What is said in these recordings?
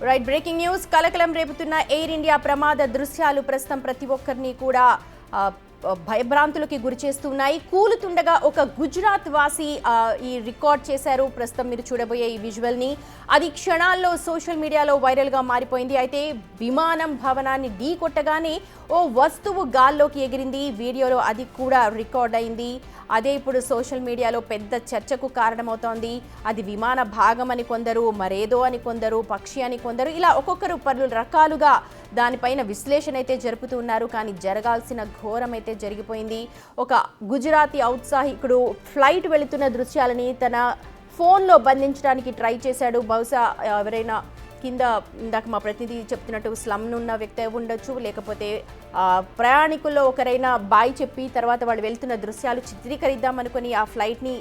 Right breaking news కలకలం రేపుతున్న air India ప్రమాద దృశ్యాలు ప్రస్తుతం ప్రతి ఒక్కరిని కూడా భయభ్రాంతులకి గురి చేస్తున్నాయి. కూలుతుండగా ఒక గుజరాత్ వాసి ఈ రికార్డ్ చేశారు. ప్రస్తుతం మీరు చూడబోయే ఈ విజువల్ని అది క్షణాల్లో సోషల్ మీడియాలో వైరల్గా మారిపోయింది. అయితే విమానం భవనాన్ని ఢీ కొట్టగానే ఓ వస్తువు గాల్లోకి ఎగిరింది. వీడియోలో అది కూడా రికార్డ్ అయింది. అదే ఇప్పుడు సోషల్ మీడియాలో పెద్ద చర్చకు కారణమవుతోంది. అది విమాన భాగం అని కొందరు, మరేదో అని కొందరు, పక్షి అని కొందరు, ఇలా ఒక్కొక్కరు పలు రకాలుగా దానిపైన విశ్లేషణ అయితే జరుపుతూ ఉన్నారు. కానీ జరగాల్సిన ఘోరం అయితే జరిగిపోయింది. ఒక గుజరాతీ ఔత్సాహికుడు ఫ్లైట్ వెళుతున్న దృశ్యాలని తన ఫోన్లో బంధించడానికి ట్రై చేశాడు. బహుశా ఎవరైనా కింద ఇందాక మా ప్రతినిధి చెప్తున్నట్టు స్లమ్నున్న వ్యక్తి ఉండొచ్చు, లేకపోతే ప్రయాణికుల్లో ఒకరైనా బాయ్ చెప్పి తర్వాత వాళ్ళు వెళ్తున్న దృశ్యాలు చిత్రీకరిద్దామనుకొని ఆ ఫ్లైట్ని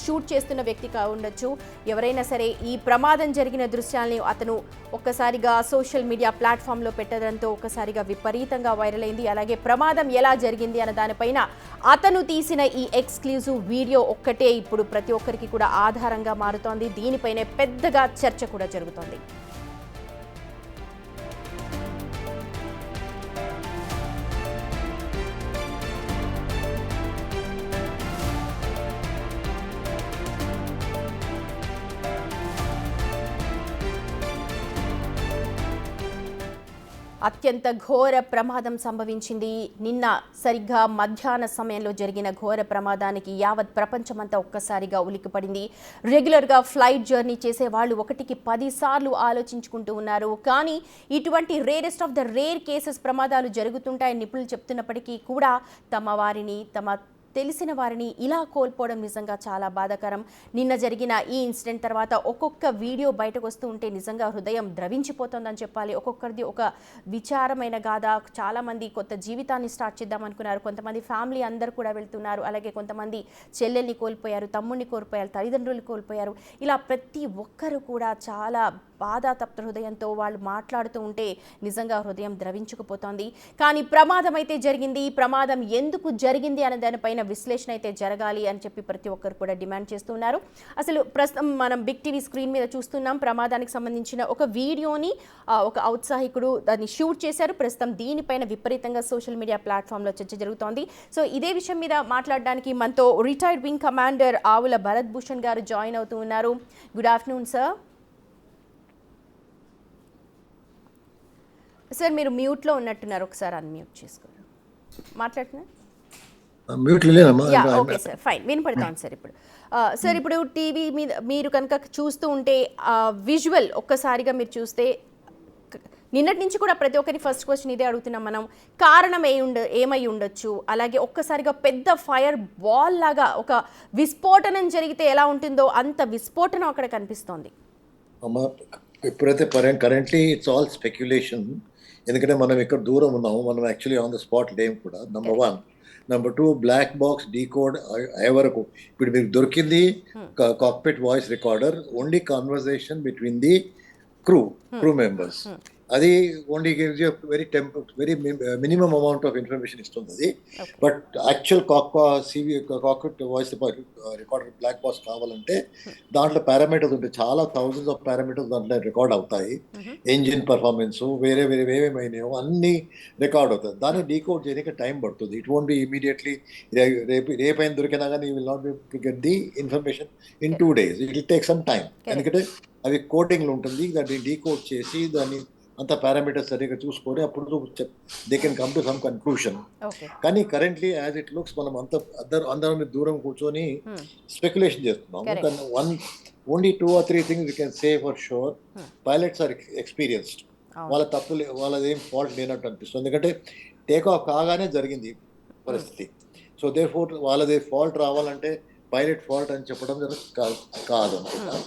షూట్ చేస్తున్న వ్యక్తి ఉండొచ్చు. ఎవరైనా సరే ఈ ప్రమాదం జరిగిన దృశ్యాల్ని అతను ఒక్కసారిగా సోషల్ మీడియా ప్లాట్ఫామ్లో పెట్టడంతో ఒక్కసారిగా విపరీతంగా వైరల్ అయింది. అలాగే ప్రమాదం ఎలా జరిగింది అన్న దానిపైన అతను తీసిన ఈ ఎక్స్క్లూజివ్ వీడియో ఒక్కటే ఇప్పుడు ప్రతి ఒక్కరికి కూడా ఆధారంగా మారుతోంది. దీనిపైనే పెద్దగా చర్చ కూడా జరుగుతోంది. అత్యంత ఘోర ప్రమాదం సంభవించింది. నిన్న సరిగ్గా మధ్యాహ్న సమయంలో జరిగిన ఘోర ప్రమాదానికి యావత్ ప్రపంచమంతా ఒక్కసారిగా ఉలిక్కిపడింది. రెగ్యులర్గా ఫ్లైట్ జర్నీ చేసే వాళ్ళు 1కి 10 సార్లు ఆలోచించుకుంటూ ఉన్నారు. కానీ ఇటువంటి rarest of the rare cases ప్రమాదాలు జరుగుతుంటాయని నిపుణులు చెప్తున్నప్పటికీ కూడా తమ తెలిసిన వారిని ఇలా కోల్పోవడం నిజంగా చాలా బాధాకరం. నిన్న జరిగిన ఈ ఇన్సిడెంట్ తర్వాత ఒక్కొక్క వీడియో బయటకు వస్తూ ఉంటే నిజంగా హృదయం ద్రవించిపోతుందని చెప్పాలి. ఒక్కొక్కరిది ఒక విచారమైన గాథ. చాలామంది కొత్త జీవితాన్ని స్టార్ట్ చేద్దాం అనుకున్నారు. కొంతమంది ఫ్యామిలీ అందరూ కూడా వెళ్తున్నారు. అలాగే కొంతమంది చెల్లెల్ని కోల్పోయారు, తమ్ముడిని కోల్పోయారు, తల్లిదండ్రులు కోల్పోయారు. ఇలా ప్రతి ఒక్కరు కూడా చాలా బాధాతప్త హృదయంతో వాళ్ళు మాట్లాడుతూ ఉంటే నిజంగా హృదయం ద్రవించుకుపోతోంది. కానీ ప్రమాదం అయితే జరిగింది. ప్రమాదం ఎందుకు జరిగింది అనే దానిపైన విశ్లేషణ అయితే జరగాలి అని చెప్పి ప్రతి ఒక్కరు కూడా డిమాండ్ చేస్తున్నారు. అసలు ప్రస్తుతం మనం బిగ్ టీవీ స్క్రీన్ మీద చూస్తున్నాం. ప్రమాదానికి సంబంధించిన ఒక వీడియోని ఒక ఔత్సాహికుడు దాన్ని షూట్ చేశారు. ప్రస్తుతం దీనిపైన విపరీతంగా సోషల్ మీడియా ప్లాట్ఫామ్లో చర్చ జరుగుతోంది. సో ఇదే విషయం మీద మాట్లాడడానికి మనతో రిటైర్డ్ వింగ్ కమాండర్ ఆవుల భరత్ భూషణ్ గారు జాయిన్ అవుతూ ఉన్నారు. Good afternoon sir. సార్ మీరు మ్యూట్లో ఉన్నట్టున్నారు, ఒకసారి అన్మ్యూట్ చేసుకోండి. మాట్లాడుతున్నారు? ఓకే సార్, ఫైన్, వినపడతాను సార్. ఇప్పుడు సార్ ఇప్పుడు టీవీ మీద మీరు కనుక చూస్తూ ఉంటే విజువల్ ఒక్కసారిగా మీరు చూస్తే నిన్నటి నుంచి కూడా ప్రతి ఒక్కరి ఫస్ట్ క్వశ్చన్ ఇదే అడుగుతున్నాం మనం. కారణం ఏమై ఉండొచ్చు? అలాగే ఒక్కసారిగా పెద్ద ఫైర్ బాల్ లాగా ఒక విస్ఫోటనం జరిగితే ఎలా ఉంటుందో అంత విస్ఫోటనం అక్కడ కనిపిస్తోంది. ఇప్పుడైతే కరెంట్లీ ఇట్స్ ఆల్ స్పెక్యులేషన్. ఎందుకంటే మనం ఇక్కడ దూరం ఉన్నాము, మనం యాక్చువల్లీ ఆన్ ద స్పాట్ లేము కూడా. Number 1. Number 2, black box decode అయ్యే వరకు ఇప్పుడు మీకు దొరికింది cockpit voice recorder, only conversation between the crew members. అది only gives you very minimum amount of information ఇస్తుంది అది. But actual cockpit voice recorder black box కావాలంటే దాంట్లో పారామీటర్స్ ఉంటాయి, చాలా థౌజండ్స్ ఆఫ్ పారామీటర్స్ దాంట్లో రికార్డ్ అవుతాయి. ఇంజిన్ పర్ఫార్మెన్స్ వేరే ఏమేమైనాయో అన్ని రికార్డ్ అవుతుంది. దాన్ని డీకోడ్ చేయడానికి టైం పడుతుంది. ఇట్ వోంట్ బి ఇమీడియట్లీ రేపైన దొరికినా కానీ you will not be to get the information in 2 days. It will take some time. ఎందుకంటే అవి కోడింగ్లో ఉంటుంది. దాన్ని డీకోడ్ చేసి దాన్ని అంత పారామీటర్స్ సరిగ్గా చూసుకొని అప్పుడు they can come to some conclusion. కానీ కరెంట్లీ యాజ్ ఇట్ లుక్స్ మనం అందరం దూరం కూర్చొని స్పెక్యులేషన్ చేస్తున్నాము. కానీ only 2 or 3 things we can say for sure. Pilots are experienced. వాళ్ళదేం ఫాల్ట్ లేనట్టు అనిపిస్తుంది. ఎందుకంటే టేక్ ఆఫ్ కాగానే జరిగింది పరిస్థితి. సో దేర్ఫోర్ వాళ్ళదే ఫాల్ట్ రావాలంటే పైలట్ ఫాల్ట్ అని చెప్పడం కాదు అనుకుంటా.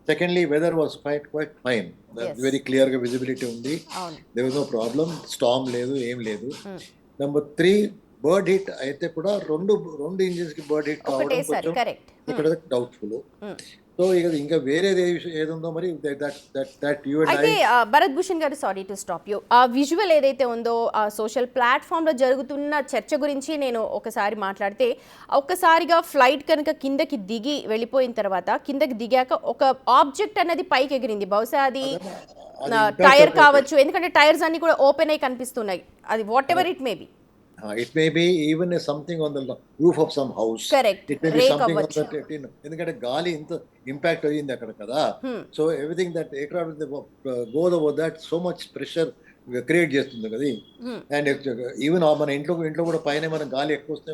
Secondly, weather was quite fine. Very clear గా visibility ఉంది. There was no problem. Storm లేదు, ఏం లేదు. Number 3, బర్డ్ హిట్ అయితే కూడా రెండు ఇంజిన్స్ కి బర్డ్ హిట్ కావడం కొంచెం ఇక్కడ డౌట్ఫుల్. సో ఇంకా వేరేది ఏదుందో మరి అయితే భరత్ భూషణ్ గారు, సారీ టు స్టాప్ యూ. ఆ విజువల్ ఏదైతే ఉందో సోషల్ ప్లాట్ఫామ్లో జరుగుతున్న చర్చ గురించి నేను ఒకసారి మాట్లాడితే, ఒక్కసారిగా ఫ్లైట్ కనుక కిందకి దిగి వెళ్ళిపోయిన తర్వాత కిందకి దిగాక ఒక ఆబ్జెక్ట్ అన్నది పైకి ఎగిరింది. బహుశా అది అది impact టైర్ of- కావచ్చు, ఎందుకంటే టైర్స్ అన్ని కూడా ఓపెన్ అయి కనిపిస్తున్నాయి. అది what ever it may be. It may be even something on the roof of some house. Correct. It may be Rake something on అవ్వచ్చు. the ఎందుకంటే గాలి ఇంత ఇంపాక్ట్ అయ్యింది అక్కడ కదా. So everything that aircraft goes over that so much pressure create చేస్తుంది కదా. And even మన ఇంట్లో కూడా పైన మన గాలి ఎక్కువ వస్తే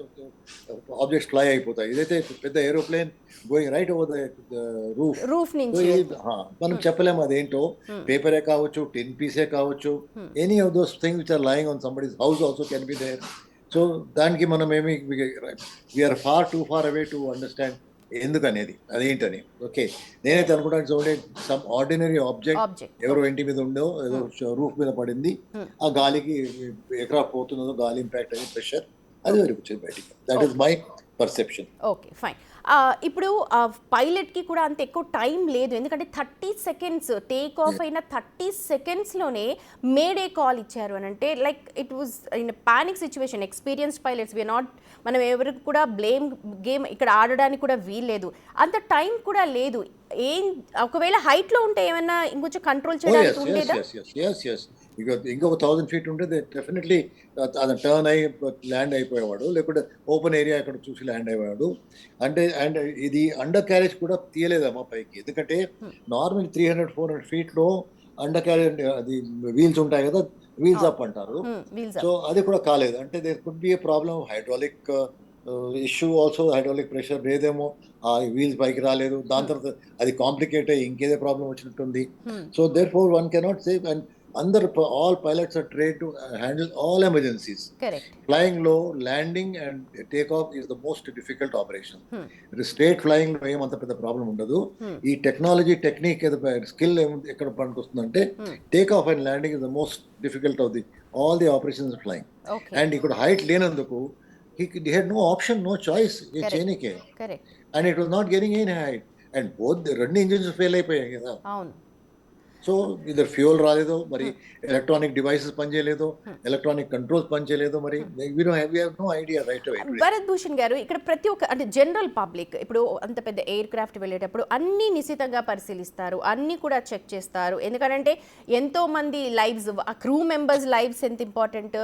ఆబ్జెక్ట్స్ ఫ్లై అయిపోతాయి. ఇదైతే పెద్ద aeroplane going right over the roof. నుంచి మనం చెప్పలేము అదేంటో, పేపరే కావచ్చు, టిన్ పీసే కావచ్చు, any of those things which are lying on somebody's house also can be there. So దానికి మనం ఏమి we're too far away to understand ఎందుకనేది అదేంటని. ఓకే, నేనైతే అనుకుంటాను చూడండి, సమ్ ఆర్డినరీ ఆబ్జెక్ట్ ఎవరో ఇంటి మీద ఉండో ఏదో రూఫ్ మీద పడింది, ఆ గాలికి ఎక్కడ పోతున్నదో గాలి ఇంపాక్ట్ అయ్యి ప్రెషర్ అది వరకు వచ్చింది బయటికి. That is my perception. Okay fine. ఇప్పుడు పైలట్కి కూడా అంత ఎక్కువ టైం లేదు, ఎందుకంటే 30 సెకండ్స్ టేక్ ఆఫ్ అయిన 30 సెకండ్స్లోనే మేడే కాల్ ఇచ్చారు అని అంటే like it was in panic situation. Experienced pilots we are not, మనం ఎవరికి కూడా బ్లేమ్ గేమ్ ఇక్కడ ఆడడానికి కూడా వీల్లేదు, అంత టైం కూడా లేదు. ఏం ఒకవేళ హైట్లో ఉంటే ఏమైనా ఇంకొంచెం కంట్రోల్ చేయడానికి ఉండేదా? ఇంకొక 1000 feet ఉంటే డెఫినెట్లీ అది టర్న్ అయ్యి ల్యాండ్ అయిపోయేవాడు, లేకుంటే ఓపెన్ ఏరియా అక్కడ చూసి ల్యాండ్ అయ్యేవాడు. అంటే అండ్ ఇది అండర్ క్యారేజ్ కూడా తీయలేదమ్మా పైకి, ఎందుకంటే నార్మల్ 300-400 feet అండర్ క్యారేజ్ అది వీల్స్ ఉంటాయి కదా, వీల్స్ అప్ అంటారు. సో అది కూడా కాలేదు. అంటే there could be a problem, hydraulic issue also, hydraulic pressure లేదేమో, ఆ వీల్స్ పైకి రాలేదు, దాని తర్వాత అది కాంప్లికేట్ అయ్యి ఇంకేదో ప్రాబ్లం వచ్చినట్టుంది. So therefore one cannot save. And all pilots are trained to handle all emergencies. Correct. Flying low, landing and takeoff is the most difficult operation. Straight flying లో ఏమంత పెద్ద ప్రాబ్లం ఉండదు. ఈ technology technique skill ఎక్కడ పనికొస్తుందంటే take off and landing is the most difficult of the all the operations flying. And ఇక్కడ height లేనందుకు he had no option, no choice చేయనికే. And it was not getting any height. And both the రెండు engines fail అయిపోయాయి కదా. అవును. So ఇద్దరు fuel రాలేదో, మరి ఎలక్ట్రానిక్ డివైసెస్ పనిచేయలేదో, ఎలక్ట్రానిక్ కంట్రోల్స్ పనిచేయలేదో, మరి no idea right away. Bharat Bhushan గారు, ఇక్కడ ప్రతి ఒక్క అంటే జనరల్ పబ్లిక్ ఇప్పుడు అంత పెద్ద ఎయిర్ క్రాఫ్ట్ వెళ్ళేటప్పుడు అన్నీ నిశితంగా పరిశీలిస్తారు, అన్నీ కూడా చెక్ చేస్తారు. ఎందుకంటే ఎంతో మంది లైవ్స్, ఆ క్రూ మెంబర్స్ లైవ్స్ ఎంత ఇంపార్టెంట్,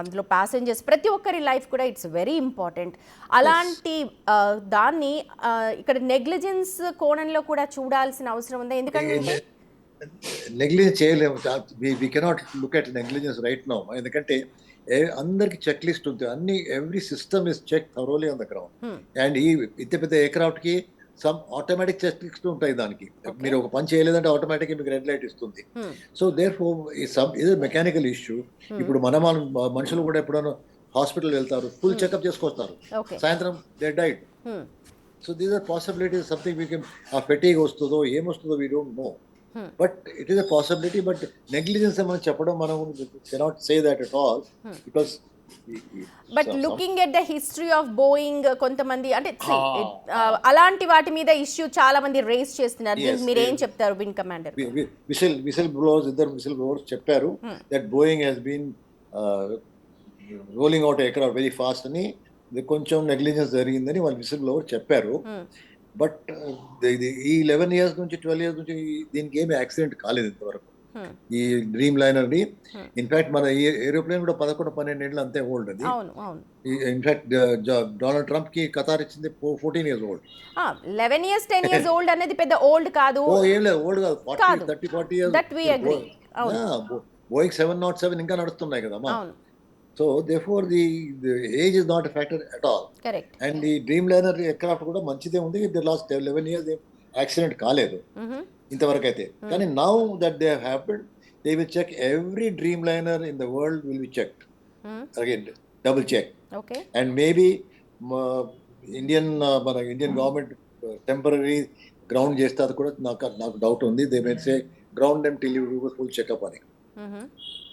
అందులో ప్యాసింజర్స్ ప్రతి ఒక్కరి లైఫ్ కూడా ఇట్స్ వెరీ ఇంపార్టెంట్. అలాంటి దాన్ని ఇక్కడ నెగ్లిజెన్స్ కోణంలో కూడా చూడాల్సిన అవసరం ఉందా? ఎందుకంటే నెగ్లిజెన్స్ చేయలేము, we cannot look at negligence right now. ఎందుకంటే అందరికి చెక్ లిస్ట్ ఉంటుంది, అన్ని every system is check thoroughly on the ground. And ఈ పెద్ద ఎయిర్క్రాఫ్ట్ కి సమ్ ఆటోమేటిక్ చెక్ లిస్ట్ ఉంటాయి. దానికి మీరు ఒక పని చేయలేదంటే ఆటోమేటిక్ మీకు రెడ్ లైట్ ఇస్తుంది. సో దేర్ ఫోర్ ఇది మెకానికల్ ఇష్యూ. ఇప్పుడు మనుషులు కూడా ఎప్పుడైనా హాస్పిటల్ వెళ్తారు, ఫుల్ చెకప్ చేసుకొస్తారు, సాయంత్రం they died. So these are possibilities, something we can, ఆ ఫెటీగ్ వస్తుందో ఏమొస్తుందో we don't know. But it is a possibility, but negligence మనం చెప్పడం, మనం cannot say that at all, because but looking at the history of Boeing కొంతమంది అంటే అలాంటి వాటి మీద ఇష్యూ చాలా మంది రేస్ చేస్తున్నారు. దీనికి మీరు ఏం చెప్తారు వింగ్ కమాండర్? విసిల్ బ్లోవర్స్, ఇద్దరు విసిల్ బ్లోవర్స్ చెప్పారు that Boeing has been rolling out aircraft very fast అని, కొంచెం నెగ్లిజెన్స్ జరిగిందని వాళ్ళు విసిల్ బ్లోవర్ చెప్పారు. బట్ ఈ 11 years నుంచి 12 years నుంచి దీనికి ఏమి యాక్సిడెంట్ కాలేదు ఇంతవరకు ఈ డ్రీమ్ లైనర్ ని. ఇన్ఫాక్ట్ మన ఏరోప్లేన్ కూడా 11-12 ఏళ్ళు అంతే ఓల్డ్ అది. ఇన్ఫాక్ట్ డొనాల్డ్ ట్రంప్ కి ఖతార్ ఇచ్చింది 14 years old. 11 years 10 years old అనేది పెద్ద ఓల్డ్ కాదు. ఏం లేదు, ఓల్డ్ కాదు, 30-40 years. That we agree. Boeing 707 ఇంకా నడుస్తున్నాయి కదమ్మా. So therefore the age is not a factor at all. Correct. And the Dreamliner aircraft కూడా మంచిదే ఉంది. The last 11 years యాక్సిడెంట్ కాలేదు ఇంతవరకు అయితే. కానీ now that they have happened, they will check every Dreamliner in the world will be checked. Again, double check. Okay. And maybe Indian government temporary ground చేస్తారు కూడా నాకు డౌట్ ఉంది. They may say ground them till you do a full checkup on it.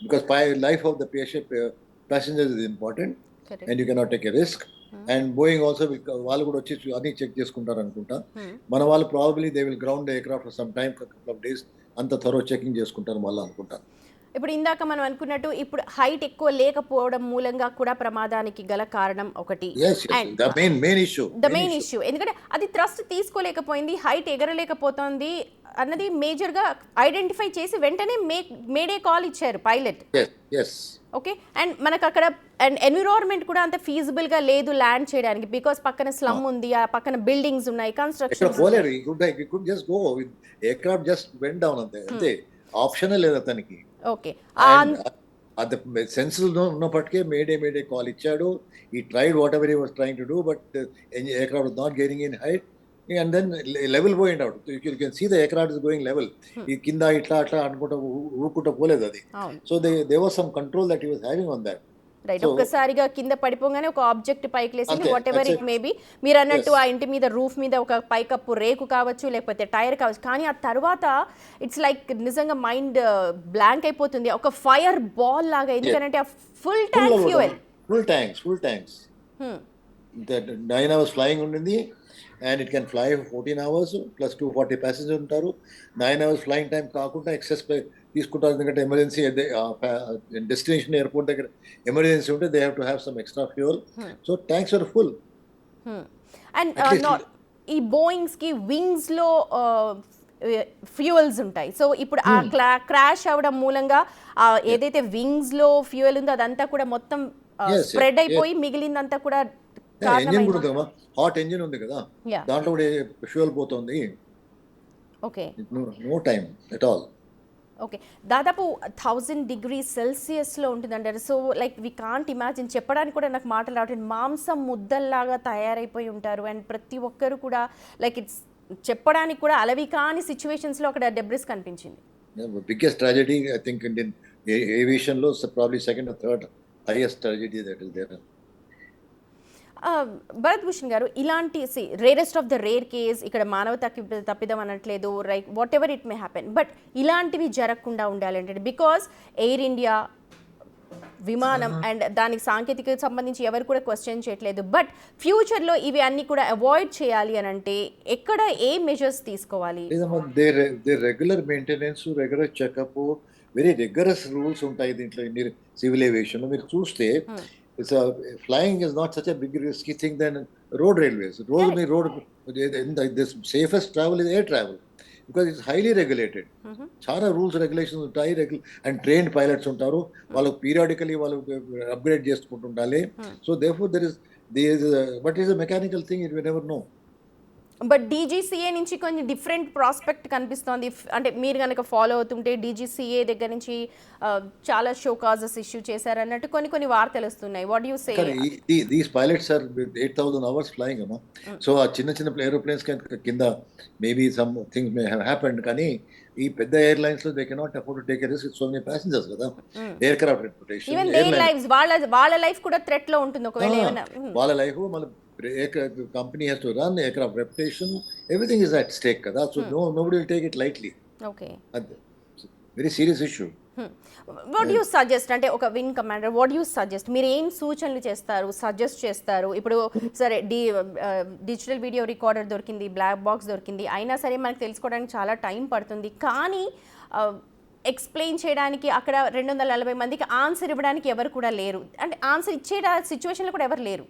Because life of the passengers is important. Correct. And you cannot take a risk. And Boeing also వాళ్ళు కూడా వచ్చి అన్ని check చేసుకుంటారు అనుకుంటా. మన వాళ్ళు probably they will ground aircraft for some time, for couple of days, అంత thorough checking చేసుకుంటారు మళ్ళీ అనుకుంటా. ఇప్పుడు ఇందాక మనం అనుకున్నట్టు ఇప్పుడు హైట్ ఎక్కువ లేకపోవడం మూలంగా కూడా ప్రమాదానికి గల కారణం ఒకటి. ద మెయిన్ ఇష్యూ ఎందుకంటే అది థ్రస్ట్ తీసుకోలేకపోయింది, హైట్ ఎగరలేకపోతుంది. అన్నది మేజర్గా ఐడెంటిఫై చేసి వెంటనే మేడే కాల్ ఇచ్చారు పైలట్. yes ఓకే, అండ్ మనకు అక్కడ అండ్ ఎన్విరాన్మెంట్ కూడా అంత ఫీజిబుల్గా లేదు ల్యాండ్ చేయడానికి, బికాస్ పక్కన స్లమ్ ఉంది, ఆ పక్కన బిల్డింగ్స్ ఉన్నాయి, ఇక్కడ కన్స్ట్రక్షన్. పోలేరు. he could just go with aircraft just went down అంతే ఆప్షనే లేదు అతనికి. ఓకే, at the senses ఉన్నప్పటికే మేడే కాల్ ఇచ్చాడు. he tried whatever he was trying to do, but the aircraft was not getting in height, and then level పోయింది out. You can see the aircraft is going level. ఈ కింద ఇట్లా అట్లా అనుకుంటా ఊరుకుంటా పోలేదు అది. So there was some control that he was having on that. Right, ఒక్కసారిగా కింద పడిపోగానే ఒక ఆబ్జెక్ట్ పైకి లేసింది, వాట్ ఎవర్ ఇట్ మేబీ. మీరు అన్నట్టు ఆ ఇంటి మీద రూఫ్ మీద ఒక పైకప్పు రేకు కావచ్చు, లేకపోతే టైర్ కావచ్చు, కానీ ఆ తర్వాత ఇట్స్ లైక్ నిజంగా మైండ్ బ్లాంక్ అయిపోతుంది, ఒక ఫైర్ బాల్ లాగా. ఎందుకంటే ఆ full tank fuel, full tanks that 9 hours flying ఉండింది, and it can fly for 14 hours plus 240 passengers ఉంటారు. 9 hours flying time కాకుండా ఎక్సెస్ తీసుకుంటారు, ఎందుకంటే ఎమర్జెన్సీ డెస్టినేషన్ ఎయిర్పోర్ట్ దగ్గర ఎమర్జెన్సీ ఉంటే they have to have some extra fuel. So tanks are full. And ఈ Boeings కి wings లో ఫ్యూయల్స్ ఉంటాయి. సో ఇప్పుడు ఆ క్రాష్ అవడం మూలంగా ఏదైతే వింగ్స్ లో ఫ్యూయల్ ఉందో అదంతా కూడా మొత్తం స్ప్రెడ్ అయిపోయి మిగిలిందంతా కూడా ఎంజిన్ కూడా ఉందమ్మా, హాట్ ఎంజిన్ ఉంది కదా, దాంట్లో కూడా ఫ్యూయల్ పోతుంది. Okay, no time at all. Okay, దాదాపు 1000 degrees Celsiusలో ఉంటుందంటారు. So like we can't imagine, చెప్పడానికి కూడా నాకు మాటలు రావట్లేదు. మాంసం ముద్దల్లాగా తయారైపోయి ఉంటారు, అండ్ ప్రతి ఒక్కరు కూడా లైక్ ఇట్స్ చెప్పడానికి కూడా అలవి కాని సిచ్యువేషన్స్లో అక్కడ డెబ్రిస్ కనిపించింది. Biggest tragedy I think Indian ఏవియేషన్లో, probably second or third highest tragedy that is there. Bharat Bhushan garu, ఇలాంటి rarest of the rare case, ఇక్కడ మానవ తప్పిదం అనట్లేదు, right, whatever it may happen, but ఇలాంటివి జరగకుండా ఉండాలంటే, బికాస్ ఎయిర్ ఇండియా విమానం అండ్ దానికి సాంకేతికతకు సంబంధించి ఎవరు కూడా క్వశ్చన్ చేయట్లేదు, బట్ ఫ్యూచర్లో ఇవి అన్ని కూడా అవాయిడ్ చేయాలి అని అంటే ఎక్కడ ఏ మెజర్స్ తీసుకోవాలి? Regular maintenance, regular checkup, very rigorous rules ఉంటాయి దీంట్లో. సివిల్ ఏవియేషన్లో మీరు చూస్తే flying is not such a big risky thing than road railways. The safest travel is air travel because it's highly regulated. చాలా రూల్స్ రెగ్యులేషన్స్ ఉంటాయి, and trained pilots ఉంటారు, వాళ్ళకు periodically వాళ్ళు upgrade చేసుకుంటుండాలి. So therefore there is but it is a mechanical thing, you never know. But DGCA నుంచి కొంచెం different prospect కనిపిస్తోంది. అంటే మీరు కనుక ఫాలో అవుతుంటే డీజీసీఏ దగ్గర నుంచి చాలా షో కాజెస్ ఇష్యూ చేశారు అన్నట్టు కొన్ని వార్తలు వస్తున్నాయి. What you say? These pilots are 8000 hours flying అమ్మా. సో ఆ చిన్న ఏరోప్లేన్స్ కింద maybe some things may have happened, కానీ ఈ పెద్ద ఎయిర్లైన్స్ లో they cannot afford to take a risk with so many passengers కదా. Aircraft reputation, even their lives, వాళ్ళ లైఫ్ కూడా థ్రెట్ లో ఉంటుంది ఒకవేళ ఏమైనా. వాళ్ళ లైఫ్, మళ్ళీ company has to run, aircraft reputation, everything is at stake kada. So nobody will take it lightly. Okay, very serious issue. What do you suggest? అంటే ఒక wing commander, what do you suggest? మీరు ఏం సూచనలు suggest చేస్తారు? ఇప్పుడు సరే digital video recorder దొరికింది, black box దొరికింది, అయినా సరే మనకు తెలుసుకోవడానికి చాలా టైం పడుతుంది, కానీ ఎక్స్ప్లెయిన్ చేయడానికి అక్కడ 240 మందికి ఆన్సర్ ఇవ్వడానికి ఎవరు కూడా లేరు, అంటే ఆన్సర్ ఇచ్చే సిచ్యువేషన్లో కూడా ఎవరు లేరు.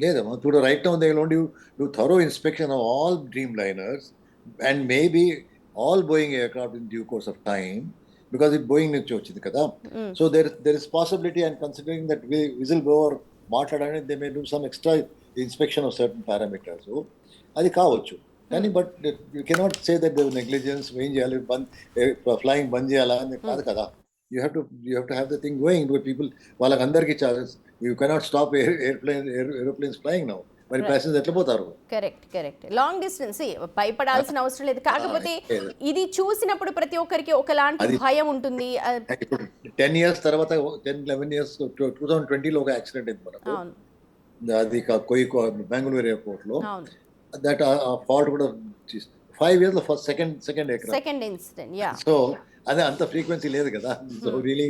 లేదమ్మా, చూడు, right now they will only do thorough inspection of all Dreamliners and maybe all Boeing aircraft in due course of time, because ఇది బోయింగ్ నుంచి వచ్చింది కదా. So there is possibility, and considering that whistle blower మాట్లాడడానికి they may do some extra inspection of certain parameters, అది కావచ్చు. కానీ but you cannot say that they negligence, ఏం చేయాలి, ఫ్లయింగ్ బంద్ చేయాలా అని కాదు కదా. You have to have the thing going. People, వాళ్ళకందరికీ you cannot stop airplanes flying now. మరి ప్యాసింజర్స్ ఎట్లా పోతారు? కరెక్ట్. లాంగ్ డిస్టెన్స్ భయపడాల్సిన అవసరం లేదు, కాకపోతే ఇది చూసినప్పుడు ప్రతి ఒక్కరికి ఒకలాంటి భయం ఉంటుంది. 10 years తర్వాత 10-11 years 2020లో ఒక యాక్సిడెంట్ అయింది మనకు, అది బెంగళూరు ఎయిర్పోర్ట్ లో. దట్ ఫాల్ట్ కూడా 5 years లో సెకండ్ ఇన్సిడెంట్. సో అదే అంత ఫ్రీక్వెన్సీ లేదు కదా. So really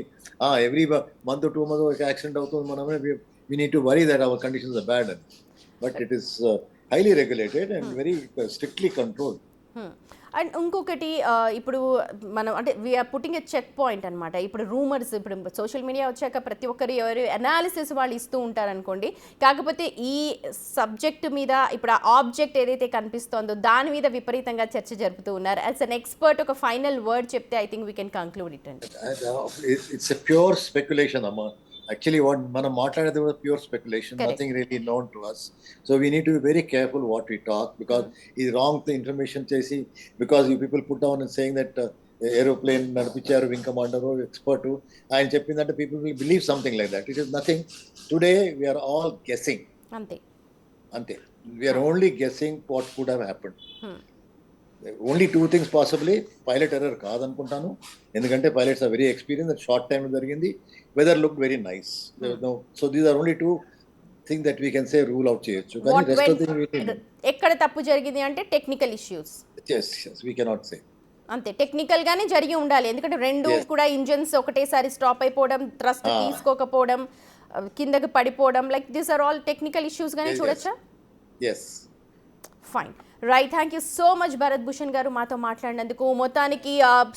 every month 2 months ఒక యాక్సిడెంట్ అవుతుంది, మనమే we need to worry that our conditions are bad, but it is highly regulated and very strictly controlled. And ఇంకొకటి ఇప్పుడు మనం అంటే we are putting a check point అనమాట. ఇప్పుడు రూమర్స్, ఇప్పుడు సోషల్ మీడియా వచ్చాక ప్రతి ఒక్కరు ఎవరు అనాలిసిస్ వాళ్ళు ఇస్తూ ఉంటారనుకోండి. కాకపోతే ఈ సబ్జెక్ట్ మీద ఇప్పుడు ఆ ఆబ్జెక్ట్ ఏదైతే కనిపిస్తోందో దాని మీద విపరీతంగా చర్చ జరుపుతూ ఉన్నారు. యాజ్ అన్ ఎక్స్పర్ట్ ఒక ఫైనల్ వర్డ్ చెప్తే I think we can conclude it అండి. It's a pure speculation, Amma. Actually, what మనం మాట్లాడేది was pure speculation, Correct. nothing really known to us. So we need to be very careful what we talk, because ఇది wrong information చేసి, because you people put down and saying that aeroplane నడిపించారు wing commander expert ఆయన చెప్పిందంటే people will believe something like that. It is nothing. Today we are all guessing. అంతే. We are only guessing what could have happened. Only 2 things possibly. Pilot error కాదనుకుంటాను, ఎందుకంటే pilots are very experience, that short time జరిగింది. Weather look very nice. So these are only 2 things that we can say rule out చేయొచ్చు. కానీ rest of thing ఎక్కడ తప్పు జరిగింది అంటే technical issues. yes we cannot say. అంతే, technical గానే జరిగి ఉండాలి. ఎందుకంటే రెండు కూడా ఇంజన్స్ ఒకటేసారి స్టాప్ అయిపోవడం, థ్రస్ట్ తీసుకోకపోవడం, కిందకి పడిపోవడం, like this are all technical issues గానే చూడొచ్చా? Yes. Fine, right. Thank you so much Bharat Bhushan గారు మాతో మాట్లాడినందుకు. మొత్తానికి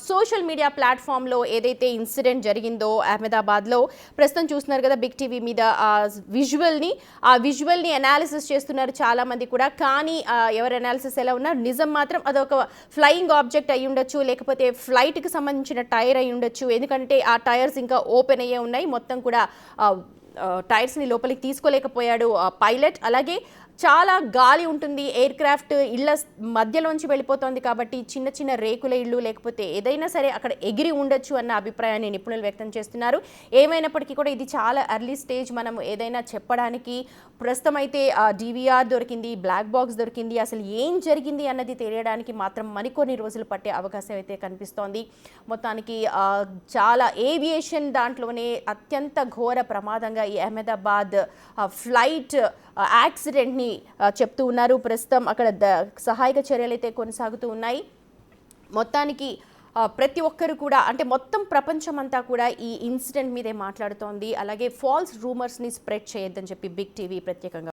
సోషల్ మీడియా ప్లాట్ఫామ్లో ఏదైతే ఇన్సిడెంట్ జరిగిందో అహ్మదాబాద్లో, ప్రస్తుతం చూస్తున్నారు కదా బిగ్ టీవీ మీద ఆ విజువల్ని అనాలిసిస్ చేస్తున్నారు చాలామంది కూడా. కానీ ఎవరు అనాలిసిస్ ఎలా ఉన్నారు, నిజం మాత్రం అదొక ఫ్లయింగ్ ఆబ్జెక్ట్ అయి ఉండొచ్చు, లేకపోతే ఫ్లైట్కి సంబంధించిన టైర్ అయి ఉండొచ్చు. ఎందుకంటే ఆ టైర్స్ ఇంకా ఓపెన్ అయ్యే ఉన్నాయి, మొత్తం కూడా టైర్స్ని లోపలికి తీసుకోలేకపోయాడు పైలట్. అలాగే చాలా గాలి ఉంటుంది, ఎయిర్ క్రాఫ్ట్ ఇళ్ళ మధ్యలోంచి వెళ్ళిపోతుంది కాబట్టి చిన్న చిన్న రేకుల ఇళ్ళు లేకపోతే ఏదైనా సరే అక్కడ ఎగిరి ఉండొచ్చు అన్న అభిప్రాయాన్ని నిపుణులు వ్యక్తం చేస్తున్నారు. ఏమైనప్పటికీ కూడా ఇది చాలా ఎర్లీ స్టేజ్, మనం ఏదైనా చెప్పడానికి. ప్రస్తుతం అయితే డివిఆర్ దొరికింది, బ్లాక్ బాక్స్ దొరికింది, అసలు ఏం జరిగింది అన్నది తెలియడానికి మాత్రం మరికొన్ని రోజులు పట్టే అవకాశం అయితే కనిపిస్తోంది. మొత్తానికి చాలా ఏవియేషన్ దాంట్లోనే అత్యంత ఘోర ప్రమాదంగా ఈ అహ్మదాబాద్ ఫ్లైట్ యాక్సిడెంట్ని చెప్తూ ఉన్నారు. ప్రస్తుతం అక్కడ సహాయక చర్యలు అయితే కొనసాగుతూ ఉన్నాయి. మొత్తానికి ప్రతి ఒక్కరు కూడా, అంటే మొత్తం ప్రపంచం అంతా కూడా ఈ ఇన్సిడెంట్ మీదే మాట్లాడుతోంది. అలాగే ఫాల్స్ రూమర్స్ని స్ప్రెడ్ చేయొద్దని చెప్పి బిగ్ టీవీ ప్రత్యేకంగా